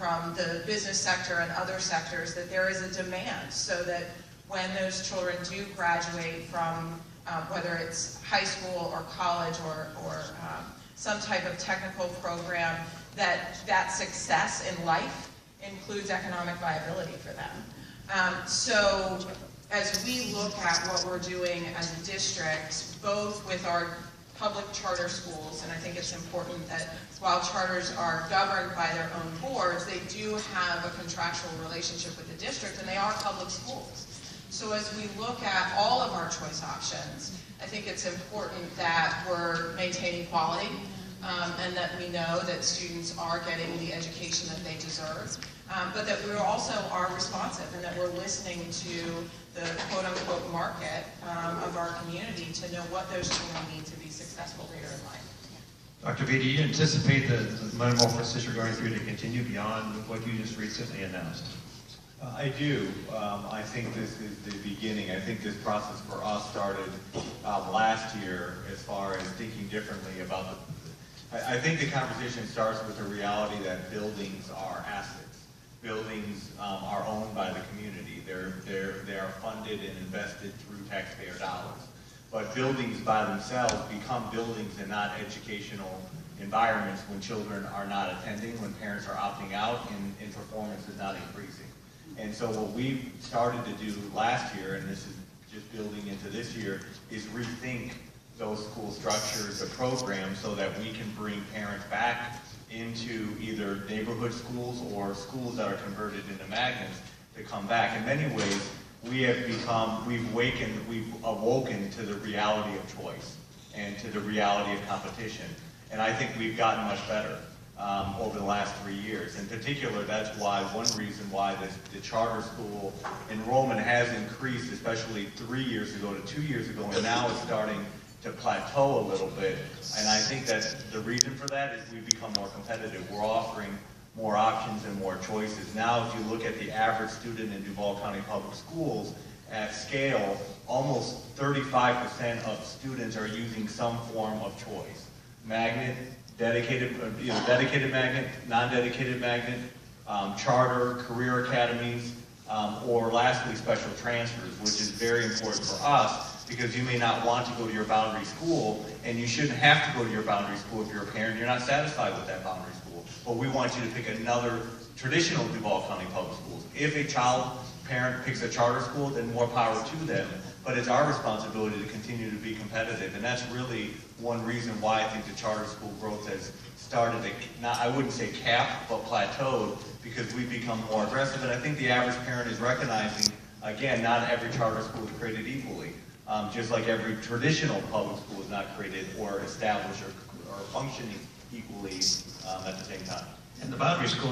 from the business sector and other sectors, that there is a demand so that when those children do graduate from whether it's high school or college or some type of technical program, that success in life includes economic viability for them. So as we look at what we're doing as a district, both with our public charter schools, and I think it's important that while charters are governed by their own boards, they do have a contractual relationship with the district, and they are public schools. So as we look at all of our choice options, I think it's important that we're maintaining quality, and that we know that students are getting the education that they deserve, but that we also are responsive and that we're listening to the quote-unquote market of our community to know what those children need to be successful later in life. Dr. B, do you anticipate the metamorphosis you're going through to continue beyond what you just recently announced? I do. I think this is the beginning. I think this process for us started last year as far as thinking differently about I think the conversation starts with the reality that buildings are assets. Buildings are owned by the community. They are funded and invested through taxpayer dollars. But buildings by themselves become buildings and not educational environments when children are not attending, when parents are opting out, and performance is not increasing. And so what we started to do last year, and this is just building into this year, is rethink those school structures, the programs, so that we can bring parents back into either neighborhood schools or schools that are converted into magnets to come back. In many ways, we've awoken to the reality of choice and to the reality of competition. And I think we've gotten much better over the last 3 years. In particular, that's why one reason why the charter school enrollment has increased, especially 3 years ago to 2 years ago, and now it's starting to plateau a little bit. And I think that the reason for that is we've become more competitive. We're offering more options and more choices. Now, if you look at the average student in Duval County Public Schools, at scale, almost 35% of students are using some form of choice. Magnet, dedicated magnet, non-dedicated magnet, charter, career academies, or lastly, special transfers, which is very important for us, because you may not want to go to your boundary school, and you shouldn't have to go to your boundary school if you're a parent. You're not satisfied with that boundary school. But we want you to pick another traditional Duval County Public Schools. If a parent picks a charter school, then more power to them. But it's our responsibility to continue to be competitive. And that's really one reason why I think the charter school growth has started to, I wouldn't say cap, but plateaued, because we've become more aggressive. And I think the average parent is recognizing, again, not every charter school is created equally. Just like every traditional public school is not created or established or functioning equally at the same time. And the boundary school